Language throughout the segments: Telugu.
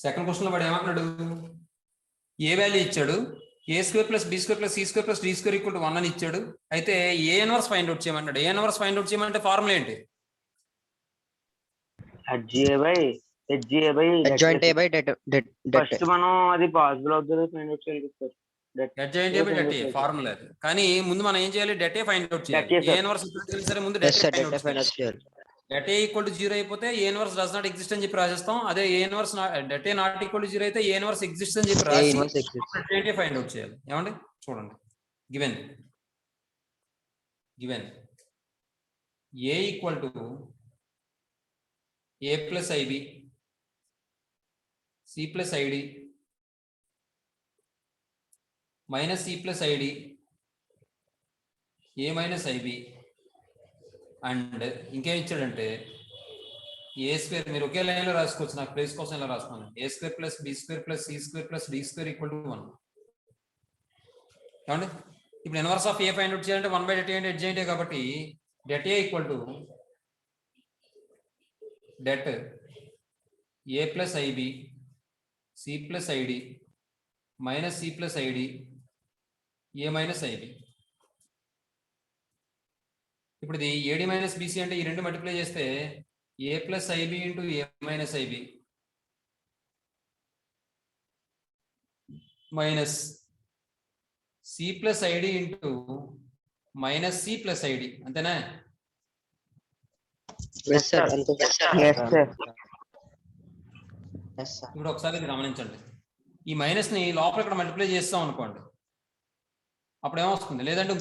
సెకండ్ క్వశ్చన్ లో వాడు ఏమంటున్నాడు, ఏ వాల్యూ ఇచ్చాడు, A square plus B square plus C square plus D square equal to 1 అని ఇచ్చాడు. అయితే ఏ ఇన్వర్స్ ఫైండ్ అవుట్ చేయమంటాడు. ఏ ఇన్వర్స్ ఫైండ్ అవుట్ చేయమంటే ఫార్ములా ఏంటి? ఫస్ట్ మనం అది పాసిబుల్ అవుతుంది ఫైండ్ అవుట్ చేయాలి sir. Adjoint A by det A formula అది. కానీ ముందు మనం ఏం చేయాలి, డెట్ ఏ ఫైండ్ అవుట్ చేయాలి. ఏ ఇన్వర్స్ సరే ముందు డెట్ ఏ ఫైండ్ అవుట్ చేయాలి. డెట్ ఏ ఈక్వల్ టు 0 అయిపోతే ఏ ఇన్వర్స్ డస్ నాట్ ఎగ్జిస్ట్ అని చెప్పి రాసేస్తాం. అదే ఏ inverse debt A not equal to 0 అయితే ఏ ఇన్వర్స్ ఎగ్జిస్ట్ అని చెప్పి రాసి డెట్ ఏ ఫైండ్ అవుట్ చేయాలి. ఏమండి చూడండి, given A equal to A plus IB C plus ID minus C plus ID A minus I B and ఇంకేం ఇచ్చాడంటే ఏ స్క్వేర్, మీరు ఒకే లైన్లో రాసుకోవచ్చు, నాకు ప్లేస్ కోసం ఇలా రాస్తున్నాను. A square plus B square plus C square plus D square equal to 1. ఏమండి ఇప్పుడు inverse of A find out చేయాలంటే 1 బై డెట్ ఏ అంటే అడ్జాయింట్ ఏ కాబట్టి det A equal to det A plus IB C plus ID minus C plus ID A minus IB. ఇప్పుడు ఇది ఏడి మైనస్ బీసీ అంటే ఈ రెండు మల్టిప్లై చేస్తే A plus IB into A minus IB minus C plus ID into minus C plus ID. అంతేనా? ఇప్పుడు ఒకసారి ఇది గమనించండి, ఈ మైనస్ ని లోపల ఇక్కడ మల్టిప్లై చేస్తాం అనుకోండి, అప్పుడు ఏమొస్తుంది, లేదంటే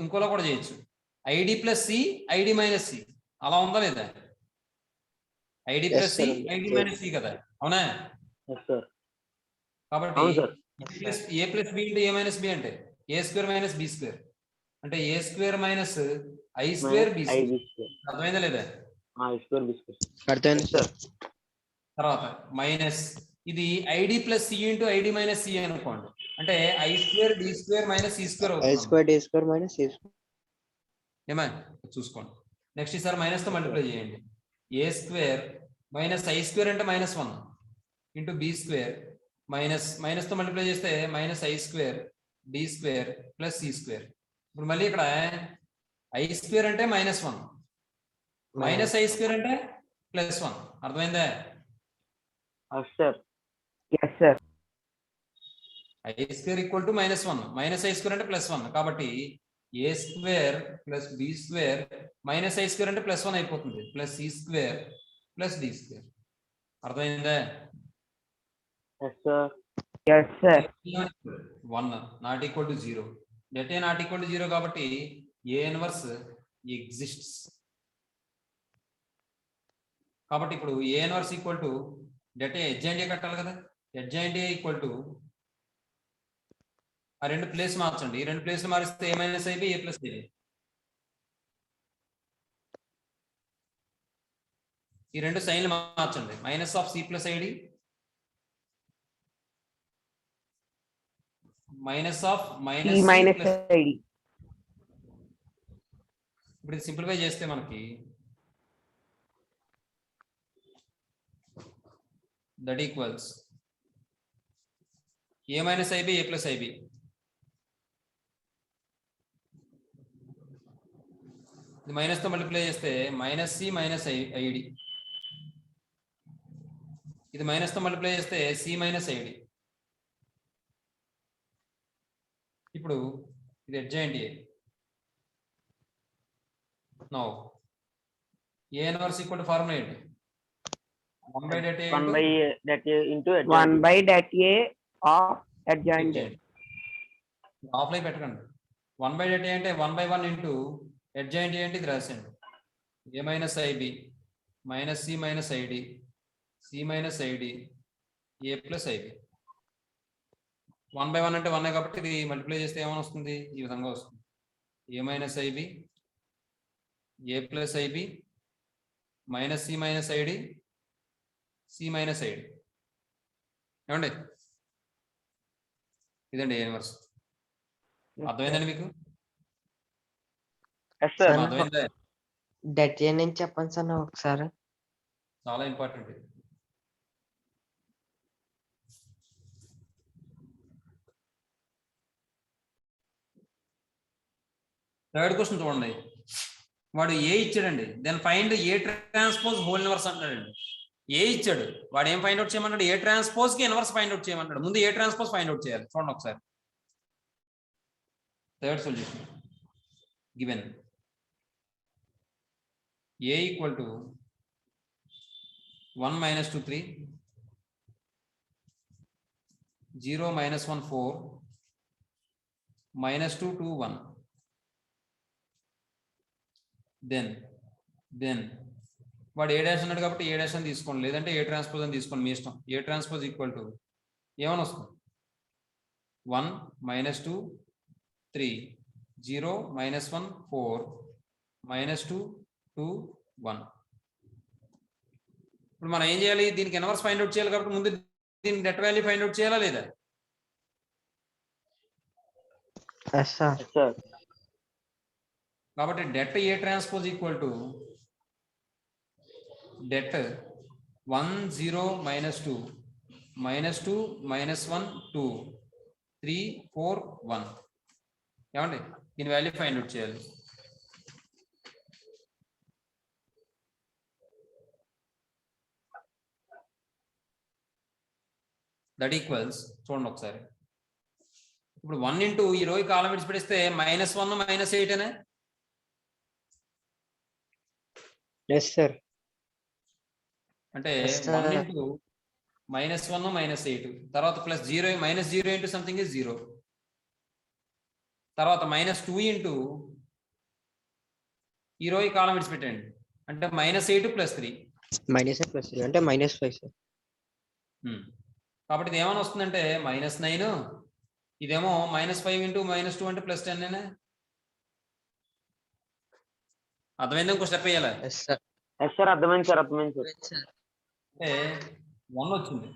ఇంకోలో కూడా చేయొచ్చు. ID plus C ID minus C అలా ఉందా లేదా? ID plus C ID minus C కదా, అవునా? కాబట్టి A plus B into A minus B అంటే A square minus B square అంటే A square minus I square B square. అర్థమైందా లేదా? తర్వాత మైనస్ ఇది ID plus C into ID minus C అనుకోండి, అంటే I square D square minus C square అవుతుంది. ఏమా చూసుకోండి. నెక్స్ట్ ఈసారి మైనస్ తో మల్టిప్లై చేయండి. A square minus I square అంటే -1 ఇంటూ బి స్క్వేర్ మైనస్ తో మల్టిప్లై చేస్తే minus I square D square plus C square. ఇప్పుడు మళ్ళీ ఇక్కడ ఐ స్క్వేర్ అంటే -1 మైనస్ ఐ స్క్వేర్ అంటే +1. అర్థమైందా? I square equal to -1 minus I square అంటే +1 కాబట్టి A square plus B square minus I square అంటే +1 అయిపోతుంది plus C square plus D square. అర్థమైందా? 1 not equal to 0. Det A not equal to 0 కాబట్టి ఏ ఇన్వర్స్ ఎగ్జిస్ట్స్. కాబట్టి ఇప్పుడు A inverse equal to det A adjoint A కట్టాలి కదా, అడ్జాయింట్ ఏ ఈక్వల్ టు ఆ రెండు ప్లేస్ మార్చండి. ఈ రెండు ప్లేస్లు మారిస్తే A minus IB A plus I B. ఈ రెండు సైన్లు మార్చండి. Minus of C plus ID minus of minus I D. ఇప్పుడు ఇది సింప్లిఫై చేస్తే మనకి that equals A minus IB A plus I B. ఇది మైనస్ తో మల్టిప్లై చేస్తే మైనస్ సి మైనస్ ఐడి. ఇది మైనస్ తో మల్టిప్లై చేస్తే సి మైనస్ ఐడి. ఇప్పుడు ఇది adjoint A. Now A inverse equal to formula ఏంటి? 1 by det A into 1 by det A of adjoint A. Offline పెట్టకండి. 1 by det A అంటే 1/1 ఇంటూ అడ్జాయింట్ ఏ అంటే ఇది రాసేయండి. A minus IB minus C minus ID C minus ID A plus IB. 1/1 అంటే 1 కాబట్టి ఇది మల్టిప్లై చేస్తే ఏమైనా వస్తుంది, ఈ విధంగా వస్తుంది. A minus IB A plus IB minus C minus ID C minus ID. ఏమండి ఇదండి ఏ ఇన్వర్స్. అర్థమైందండి మీకు? డెట్ ఏ నుంచి చెప్పండి సార్ ఒకసారి. చాలా ఇంపార్టెంట్ ఇది. థర్డ్ క్వశ్చన్ చూడండి. వాడు ఏ ఇచ్చాడండి, then find A transpose whole inverse అంటాడండి. ఏ ఇచ్చాడు, వాడు ఏం ఫైండ్ అవుట్ చేయమన్నాడు, ఏ ట్రాన్స్పోజ్ కి ఇన్వర్స్ ఫైండ్ అవుట్ చేయమన్నాడు. ముందు ఏ ట్రాన్స్పోజ్ ఫైండ్ అవుట్ చేయాలి. చూడండి ఒకసారి. Third solution given A equal to 1 - 2 3, 0 - 1 4, -2 2 1. Then వాడు ఏ డాష్ అన్నాడు కాబట్టి ఏ డాష్ అని తీసుకోండి, లేదంటే ఏ ట్రాన్స్పోజ్ అని తీసుకోండి, మీ ఇష్టం. ఏ ట్రాన్స్పోజ్ ఈక్వల్ టు ఏమని వస్తుంది, 1 - 2 3, 0 - 1 4, -2 2 1. ఇప్పుడు మనం ఏం చేయాలి, దీనికి ఇన్వర్స్ ఫైండ్ అవుట్ చేయాలి కాబట్టి ముందు దీనికి నెట్ వాల్యూ ఫైండ్ అవుట్ చేయాలా లేదా? కాబట్టి det A transpose equal to debt 1 0 -2 -2 -1 2 3 4 1. ఏమండి, దీని వాల్యూ ఫైండ్ అవుట్ చేయాలి. దట్ ఈక్వల్స్, చూడండి ఒకసారి. ఇప్పుడు 1 ఇంటూ ఈ రోజు కాలం విడిచిపెడిస్తే -1 -8 అనే. అంటే 1 ఇంటూ -1 -8, తర్వాత ప్లస్ 0 -0 ఇంటూ సంథింగ్ ఇస్ 0, తర్వాత -2 ఇంటూ ఈ రోజు కాలం విడిచిపెట్టండి, అంటే -8 + 3 అంటే -5. కాబట్టి ఇది ఏమని వస్తుందంటే -9. ఇదేమో -5 ఇంటూ -2 అంటే +10 అనే. అర్థమైంది? ఇంకో స్టెప్ వేయాలి. అర్థమైంది సార్. అంటే 1 వచ్చింది.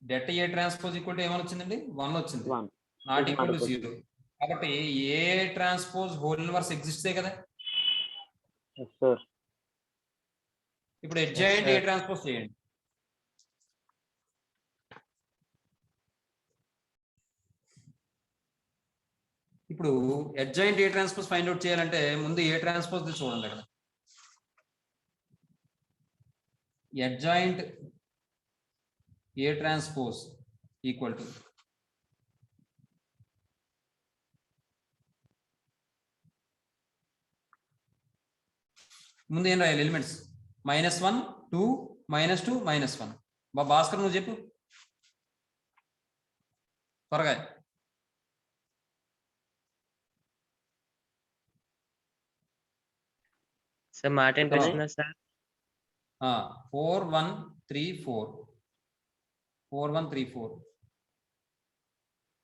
Det A transpose equal to ఏమని వచ్చిందండి, 1 వచ్చింది, నాట్ ఈక్వల్ టు 0. కాబట్టి ఏ ట్రాన్స్పోజ్ హోల్ ఇన్వర్స్ ఎగ్జిస్టే కదా. ఇప్పుడు అడ్జాయింట్ ఏ ట్రాన్స్పోజ్ చేయండి. ఇప్పుడు అడ్జాయింట్ ఏ ట్రాన్స్పోజ్ ఫైండ్ అవుట్ చేయాలంటే ముందు ఏ ట్రాన్స్పోజ్ చూడండి అక్కడ. Adjoint A transpose equal to ముందు ఏం రాయాలి, ఎలిమెంట్స్ -1 2 -2 -1. భాస్కర్ నువ్వు చెప్పు త్వరగా. సార్ మాట వినిపిస్తుందా సార్? 4 1 3 4, 4 1 3 4,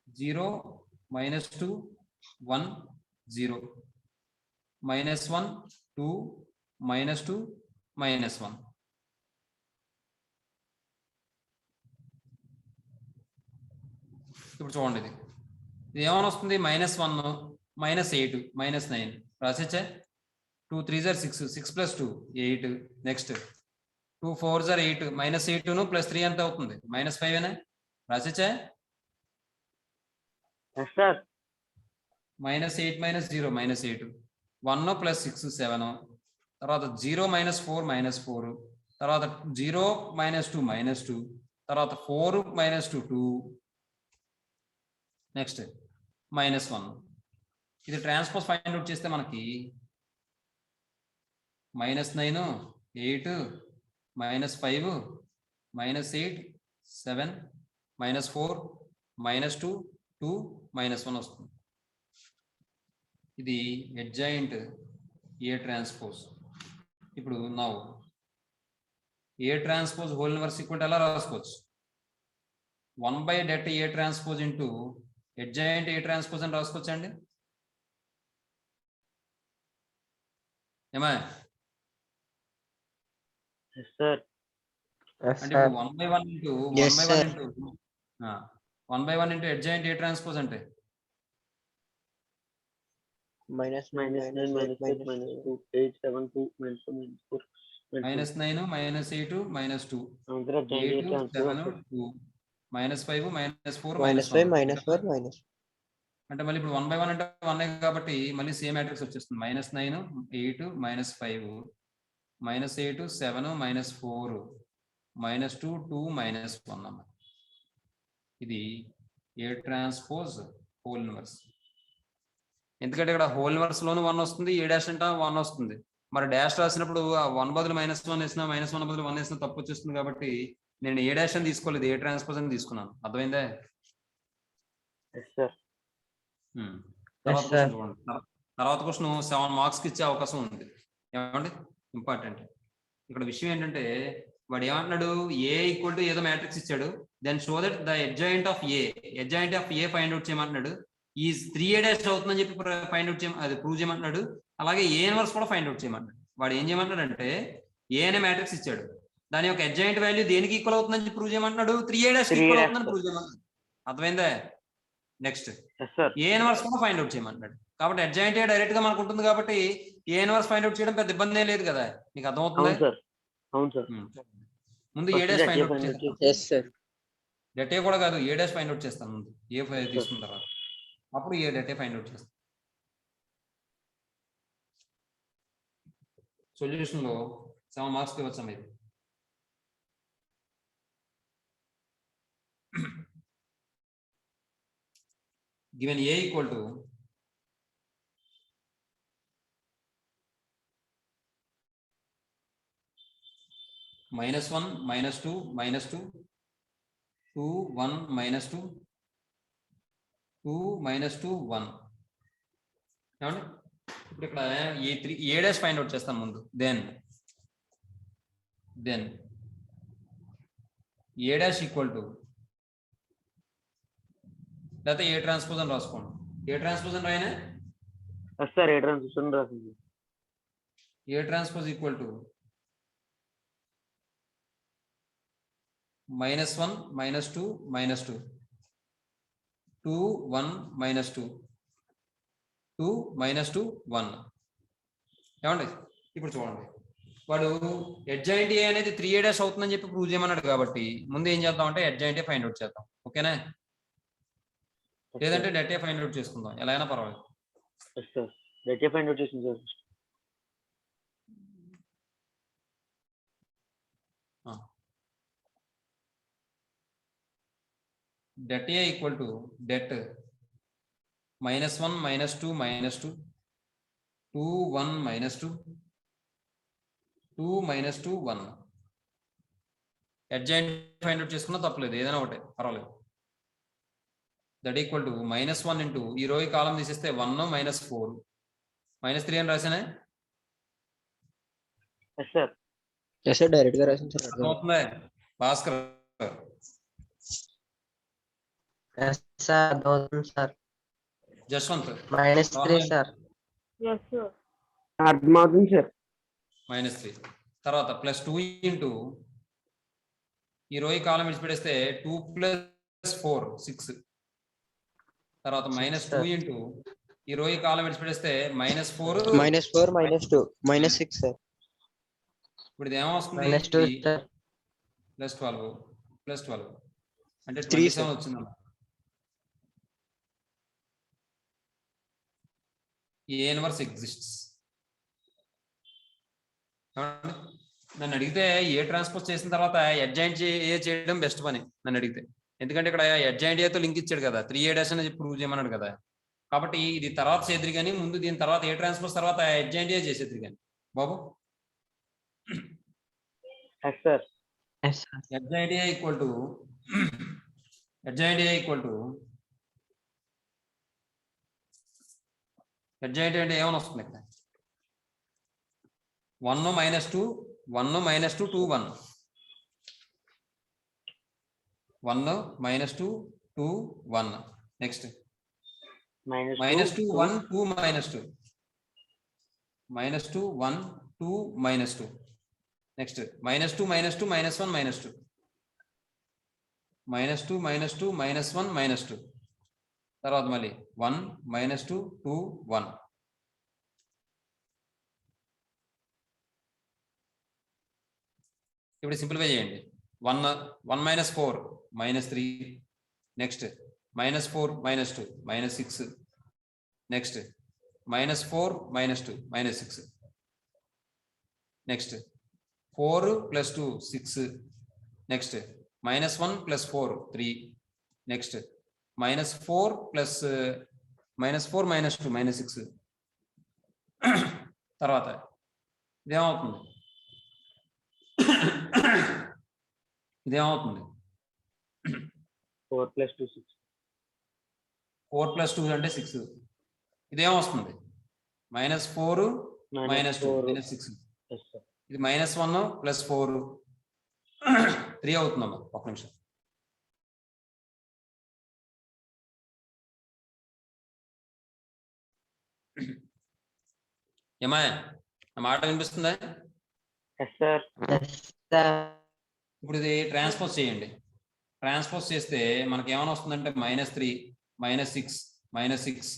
0 -2 1 0, -1 2 -2 -1. ఇప్పుడు చూడండి, ఇది ఏమని వస్తుంది, -1 -8 -9 రాసేచ్చా. 2 3 6, 6 + 2 8. నెక్స్ట్ 2 4 8, -8 + 3 ఎంత అవుతుంది, -5 అనే రాసేచ్చా. సార్ -8 -0 -8, 1 + 6 7, తర్వాత 0 -4 -4, తర్వాత 0 -2 -2, తర్వాత 4 -2 2, నెక్స్ట్ -1. ఇది ట్రాన్స్పోజ్ ఫైండ్ అవుట్ చేస్తే మనకి -9 8 -5 -8 7 -4 -2 2 -1 వస్తుంది. ఇది అడ్జాయింట్ ఏ ట్రాన్స్పోజ్. ఇప్పుడు నౌ ఏ ట్రాన్స్పోజ్ హోల్ ఇన్వర్స్ ఈక్వల్ ఎలా రాసుకోవచ్చు, 1/det A transpose into adjoint A transpose అని రాసుకోవచ్చా అండి? ఏమా అంటే 1/1 into 1/1 into adjoint A transpose అంటే -9 -8 -2 8 7 2 -4 -9 -8 -2 అందులో change 8 transfer 7 వస్తుంది. 2 -5 -4 -5 -1 -4 -. అంటే మళ్ళీ ఇప్పుడు 1 by 1 అంటే 1 కాబట్టి మళ్ళీ సేమ్ మ్యాట్రిక్స్ వచ్చేస్తుంది. -9 8 -5 -8 7 -4 -2 2 -1 అన్నమాట. ఇది A ట్రాన్స్పోజ్ హోల్ ఇన్వర్స్. ఎందుకంటే ఇక్కడ హోల్ ఇన్వర్స్ లోను 1 వస్తుంది, A డాష్ అంటే 1 వస్తుంది. మరి డాష్ రాసినప్పుడు ఆ 1 బదులు -1 వేసినా -1 బదులు 1 వేసినా తప్పు వచ్చేస్తుంది కాబట్టి నేను ఏ డాష్ అని తీసుకోలేదు, ఏ ట్రాన్స్పోజ్ అని తీసుకున్నాను. అర్థమైందా? Yes, sir. తర్వాత sir. క్వశ్చన్ చూడండి. తర్వాత క్వశ్చన్ 7 మార్క్స్ కి ఇచ్చే అవకాశం ఉంది. ఏమండి ఇంపార్టెంట్. ఇక్కడ విషయం ఏంటంటే వాడు ఏమంటున్నాడు, ఏ ఈక్వల్ టు ఏదో మ్యాట్రిక్స్ ఇచ్చాడు, then show that the adjoint of A find out చేయమంటున్నాడు. ఈ 3A డాష్ అవుతుందని చెప్పి ఫైండ్ అవుట్ అది ప్రూవ్ చేయమంటున్నాడు. అలాగే ఏ ఇన్వర్స్ కూడా ఫైండ్ అవుట్ చేయమంటున్నాడు. వాడు ఏం చేయమంటాడు అంటే ఏ అనే మ్యాట్రిక్స్ ఇచ్చాడు, దాని యొక్క అడ్జాయింట్ వాల్యూ దేనికి ఈక్వల్ అవుతుందని చెప్పి ప్రూవ్ చేయమంటున్నాడు, 3A డాష్ ఈక్వల్ అవుతుందని ప్రూవ్ చేయమంటున్నాడు. అర్థమైందా? నెక్స్ట్ ఏ ఇన్వర్స్ కూడా ఫైండ్ అవుట్ చేయమంటాడు. కాబట్టి అడ్జాయింట్ డైరెక్ట్ గా మనకు ఉంటుంది కాబట్టి ఏ ఇన్వర్స్ ఫైండ్ అవుట్ చేయడం పెద్ద ఇబ్బంది లేదు కదా. మీకు అర్థమవుతుంది? అవును సార్. ముందు ఏ డాష్ ఫైండ్ అవుట్ చేస్తాను. Yes, sir. డెట్ ఏ కూడా కాదు, ఏ డాష్ ఫైండ్ అవుట్ చేస్తాను ముందు. ఏ తీసుకున్న తర్వాత అప్పుడు ఏ డెట్ ఫైండ్ అవుట్ చేస్తాను. సొల్యూషన్ లో 7 మార్క్స్ కి వచ్చాం. ఇది given A equal to -1 -2 -2 2 1 -2 2 -2 1. ఏమండి ఇప్పుడు ఇక్కడ ఏ డాష్ ఫైండ్ అవుట్ చేస్తాను ముందు. Then A dash equal to లేకపోతే ఏ ట్రాన్స్పోజ్ అని రాసుకోండి. ఏ ట్రాన్స్పోజ్ అని రాయనా? సార్ ఏ ట్రాన్స్పోజ్ రాసింది. A transpose equal to -1 -2 -2 2 1 -2 2 -2 1. ఏమండి ఇప్పుడు చూడండి, వాడు అడ్జాయింట్ ఏ అనేది 3A డాష్ అవుతుందని చెప్పి ప్రూవ్ చేయమన్నాడు కాబట్టి ముందు ఏం చేద్దాం అంటే అడ్జాయింట్ ఏ ఫైండ్ అవుట్ చేద్దాం. ఓకేనా? లేదంటే డెట్ ఏ ఫైండ్ అవుట్ చేసుకుందాం, ఎలా అయినా పర్వాలేదు. డెట్ ఏ ఫైండ్ అవుట్ చేసింది sir. det A equal to det -1 -2 -2 2 1 -2 2 -2 1. Adjoint find out చేసుకున్నా తప్పలేదు, ఏదైనా ఒకటే పర్వాలేదు. దట్ ఈక్వల్ టు -1 ఇంటూ ఈ రో ఈ కాలం తీసేస్తే 1 -4 -3 అని రాసానే. Yes, sir. డైరెక్ట్ గా రాసాను సార్. అర్థమవుతుందా భాస్కర్? Yes, sir. అర్థమవుతుంది sir. Jaswant -3 sir. Yes, sir. అర్థమవుతుంది సార్. -3 తర్వాత +2 ఇంటూ ఈ రో ఈ కాలం విడిచిపెట్టేస్తే 2 + 4 6. తర్వాత -2 ఇంటూ ఈ రో ఈ కాలం విడిచిపెట్టేస్తే -4 -4 -2 -6 సార్. ఇప్పుడు ఇది ఏమొస్తుంది? -2 సార్. +12 అంటే 3 27 వచ్చిందన్న. ఏ ఇన్వర్స్ ఎగ్జిస్ట్స్. నన్ను అడిగితే ఏ ట్రాన్స్పోజ్ చేసిన తర్వాత అడ్జాయింట్ ఏ చేయడం బెస్ట్ పని నన్ను అడిగితే. ఎందుకంటే ఇక్కడ అడ్జాయింట్ ఏతో లింక్ ఇచ్చాడు కదా, 3A డాష్ అని ప్రూవ్ చేయమన్నాడు కదా. కాబట్టి ఇది తర్వాత చేద్దరు కానీ ముందు దీని తర్వాత ఏ ట్రాన్స్పోజ్ తర్వాత అడ్జాయింట్ ఏ చేసేద్దరు కానీ బాబు. Adjoint A equal to adjoint అంటే ఏమని వస్తుంది ఇక్కడ? 1 -2 1 -2 2 1 1 -2 2 1. నెక్స్ట్ -2 1 2 -2 -2 1 2 -2. నెక్స్ట్ -2 -2 -1 -2 -2 -2 -1 -2. తర్వాత మళ్ళీ 1 -2 2 1. ఇప్పుడు సింప్లిఫై చేయండి. 1 minus 4 minus 3, next minus 4 minus 2 minus 6, next minus 4 minus 2 minus 6, next 4 plus 2 6, next minus 1 plus 4 3, next minus 4 plus minus 4 minus 2 minus 6. తర్వాత ఇదేమవుతుంది? ఇదేమవుతుంది? 4 plus 2 6. 4 plus 2 అంటే 6. ఇదేమొస్తుంది? -4 -2 -6. Yes, sir. ఇది -1 + 4 3 అవుతుందమ్మా. ఒక నిమిషం. ఏమా నా మాట వినిపిస్తుందా? Yes, sir. Yes, sir. ఇప్పుడు ఇది ట్రాన్స్పోజ్ చేయండి. ట్రాన్స్పోజ్ చేస్తే మనకి ఏమైనా వస్తుందంటే -3 -6 -6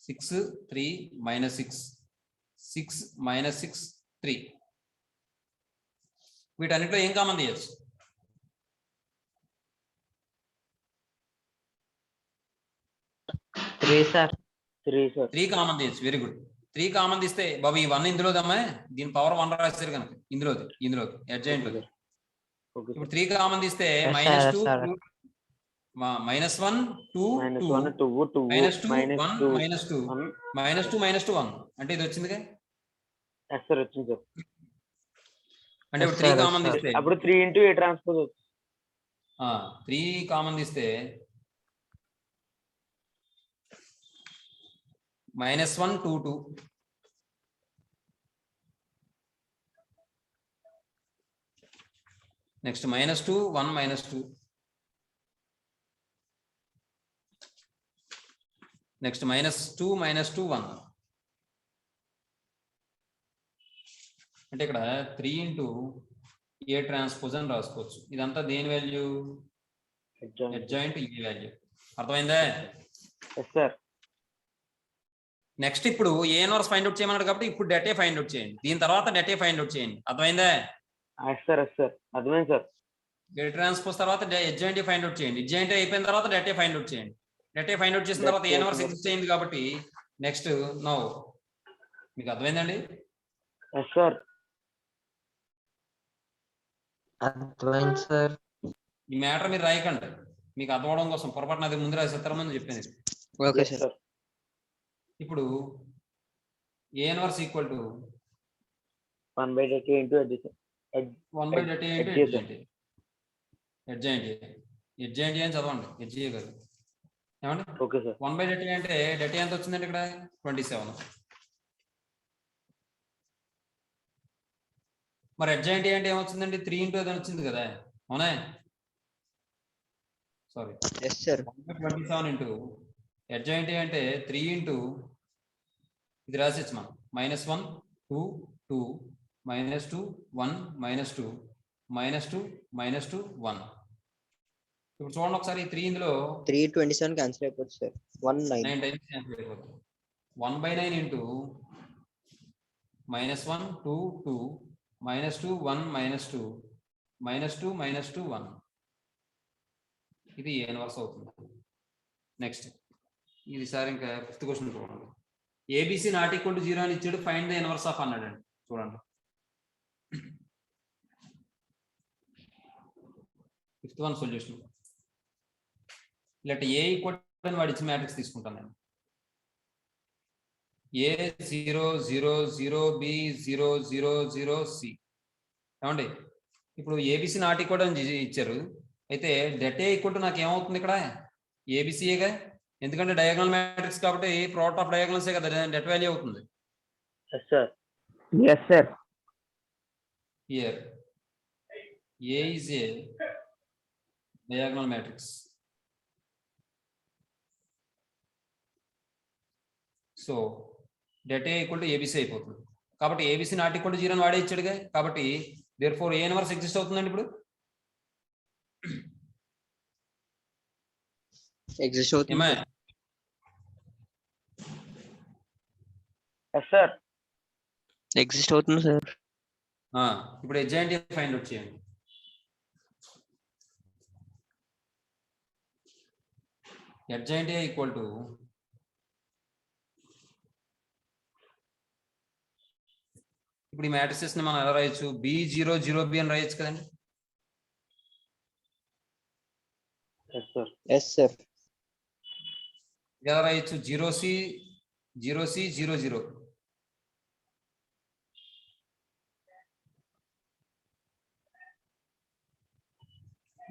6 3 -6 6 -6 3. వీటన్నిటిలో ఏం కామన్ తీయచ్చు? 3, sir. 3, sir. 3 కామన్ తీయచ్చు. Very good. 3 కామన్ తీస్తే బాబు ఈ 1 ఇందులోదమ్మా, దీని పవర్ 1 రాశారు కనుక ఇందులోది అడ్జాయింట్ లో. Okay, ఇప్పుడు sir. 3 కామన్ తీస్తే Yes, -2 sir. -1 2 -1 2 2 -2 1 -2 -2 1. -2 -2 1 అంటే ఇది వచ్చిందిగా. Yes, sir. వచ్చింది, sir. అంటే ఇప్పుడు Yes, 3 sir. Common Yes, sir. తీస్తే అప్పుడు 3 into A transpose అవుతుంది. 3 కామన్ తీస్తే -1 2 2 నెక్స్ట్ -2 1 -2 నెక్స్ట్ -2 -2 1. అంటే ఇక్కడ 3 into A ట్రాన్స్పోజ్ అని రాసుకోవచ్చు. ఇదంతా దేని వాల్యూ? Adjoint. అడ్జాయింట్ ఈ వాల్యూ. అర్థమైందా? Yes, sir. నెక్స్ట్ ఇప్పుడు ఏ ఇన్వర్స్ ఫైండ్ అవుట్ చేయమన్నాడు కాబట్టి ఇప్పుడు డెట్ ఏ ఫైండ్ అవుట్ చేయండి. దీని తర్వాత డెట్ ఏ ఫైండ్ అవుట్ చేయండి. అర్థమైందా? Yes, sir. Yes, sir. అర్థమైంది, sir. ఏ ట్రాన్స్పోజ్ తర్వాత అడ్జాయింట్ ఫైండ్ అవుట్ చేయండి. అడ్జాయింట్ అయిపోయిన తర్వాత డెట్ ఏ ఫైండ్ అవుట్ చేయండి. డెట్ ఏ ఫైండ్ అవుట్ చేసిన తర్వాత ఏ ఇన్వర్స్ ఎగ్జిస్ట్ అయింది కాబట్టి నెక్స్ట్ నౌ మీకు అర్థమైందండి? Yes, sir. అర్థమైంది, sir. ఈ మ్యాటర్ మీరు రాయకండి, మీకు అర్థం అవడం కోసం. పొరపాటున అది ముందు రాసి చెప్తారమని చెప్పింది. Okay, Yes, sir. sir. ఇప్పుడు A inverse equal to 1 by det into adjacent. 1 / det A into adjacent. Adjoint అని చదవండి. హెచ్ఏ గారు ఏమండి? Okay, sir. 1 / det A అంటే det A ఎంత వచ్చిందండి ఇక్కడ? 27. మరి అడ్జాయింట్ అంటే ఏమొచ్చిందండి? 3 into ఏదైనా వచ్చింది కదా, అవునా? Sorry, Yes, sir. 27 into adjoint అంటే 3 into ఇది రాసేచ్చు మనం -1 2 2 -2 1 -2 -2 -2 1. ఇప్పుడు చూడండి ఒకసారి. 3 ఇందులో 327 cancel అయిపోతుంది, sir. 1 9. 9 టైమ్స్ క్యాన్సిల్ అయిపోతుంది. 1/9 into -1 2 2 -2 1 -2 -2 -2 1. ఇది ఏ ఇన్వర్స్ అవుతుంది. నెక్స్ట్ ఇది సార్ ఇంకా 5th క్వశ్చన్ చూడండి. ఏబిసి నాట్ ఈక్వల్ టు 0 అని ఇచ్చాడు. ఫైండ్ ద ఇన్వర్స్ ఆఫ్ అన్నాడు అండి. చూడండి 5th వన్ సొల్యూషన్. ఇలాంటి ఏ ఈక్వల్ అని వాడు ఇచ్చిన మ్యాట్రిక్స్ తీసుకుంటాను నేను. A 0 0 0 B 0 0 0 C. ఏమండి? ఇప్పుడు ఏబిసి నాట్ ఈక్వల్ అని ఇచ్చారు. అయితే డెట్ ఏ ఈక్వల్ టు నాకు ఏమవుతుంది ఇక్కడ? ఏబిసిఏగా, ఎందుకంటే డయాగనల్ మ్యాట్రిక్స్ కాబట్టి ప్రోడక్ట్ ఆఫ్ డయాగనల్సే కదా డెట్ వాల్యూ అవుతుంది. Yes, sir. Yes, sir. Here A is a diagonal matrix. So det A equal to ABC అయిపోతుంది. కాబట్టి ABC నాట్ ఈక్వల్ టు 0 అని వాడే ఇచ్చాడుగా. కాబట్టి therefore A ఇన్వర్స్ ఎగ్జిస్ట్ అవుతుందండి. ఇప్పుడు ఎగ్జిస్ట్ అవుతుంది. ఏమా? Yes, sir. ఎగ్జిస్ట్ అవుతుంది, సార్. ఇప్పుడు అడ్జాయింట్ ఫైండ్ అవుట్ చేయండి. adjoint A equal to ఇప్పుడు ఈ మ్యాట్రిసెస్ ని మనం ఎలా రాయొచ్చు? B0 0B అని రాయొచ్చు కదండి. Yes, sir. ఎలా రాయొచ్చు? 0C 0 0.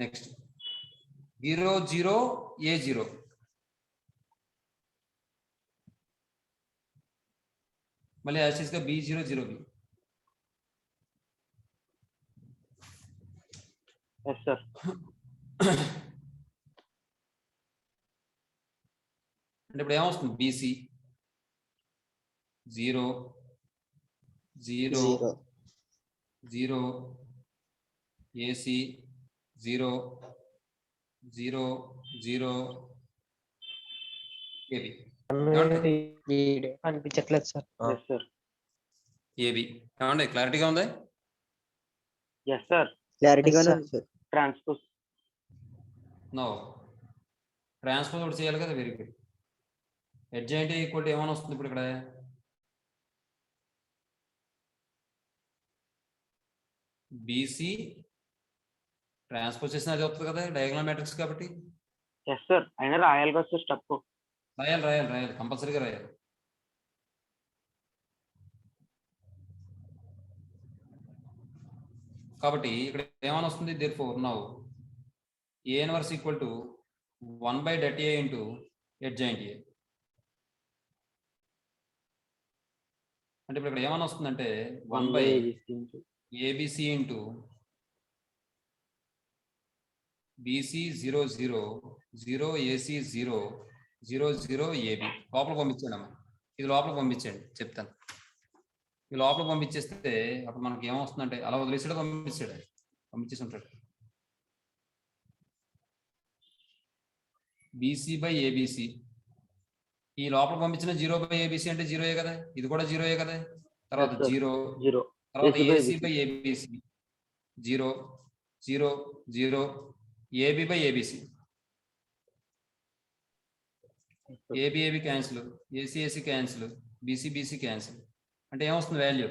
Next 0 0 A0. మళ్ళీ యాసిస్ గా B0 0B. Yes, sir. అంటే ఇప్పుడు ఏమొస్తుంది? BC 0 0 0 AC 0 0 0 AB. అనిపించట్లేదు సార్. Yes, sir. AB ఏమండి క్లారిటీగా ఉంది? Yes, sir. క్లారిటీగానే ఉంది సార్. Transpose. నో ట్రాన్స్పోజ్ ఒకటి చేయాలి కదా. Very good. Adjoint equal to ఏమైనా వస్తుంది ఇప్పుడు ఇక్కడ? BC ట్రాన్స్పోజ్ చేసిన అది వస్తుంది కదా డయాగోనల్ మ్యాట్రిక్స్ కాబట్టి. Yes, sir. అయినా రాయాలి కదా సార్ స్టెప్. రాయాలి కంపల్సరీగా రాయాలి. కాబట్టి ఇక్కడ ఏమైనా వస్తుంది? therefore now A inverse equal to 1 by det A into adjoint A. అంటే ఇప్పుడు ఇక్కడ ఏమైనా వస్తుందంటే 1 by ABC into BC 0 0 0 AC 0 0 0 AB. లోపల పంపించండి అమ్మా. ఇది లోపల పంపించండి చెప్తాను. ఈ లోపల పంపించేస్తే అప్పుడు మనకి ఏమొస్తుందంటే అలా వదిలేసాడు పంపించేసి ఉంటాడు. BC by ABC. ఈ లోపల పంపించిన 0 by ABC అంటే 0 కదా. ఇది కూడా 0 కదా. తర్వాత 0 తర్వాత AC by ABC 0 0 0 AB by ABC. AB cancel, AC cancel, BC cancel. అంటే ఏమొస్తుంది value?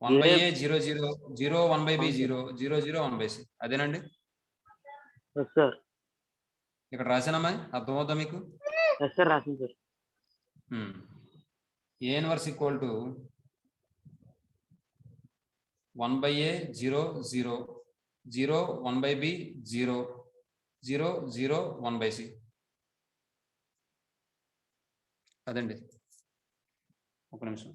1 by A 0 0 0 1 by B 0 0 0 1 by C. అదేనండి. Yes, sir. ఇక్కడ రాశానమ్మా, అర్థమవుతా మీకు? Yes, sir. రాసింది sir. A inverse equal to 1 by A 0 0 0 1 by B 0 0 0 1 by C. అదండి. ఒక నిమిషం.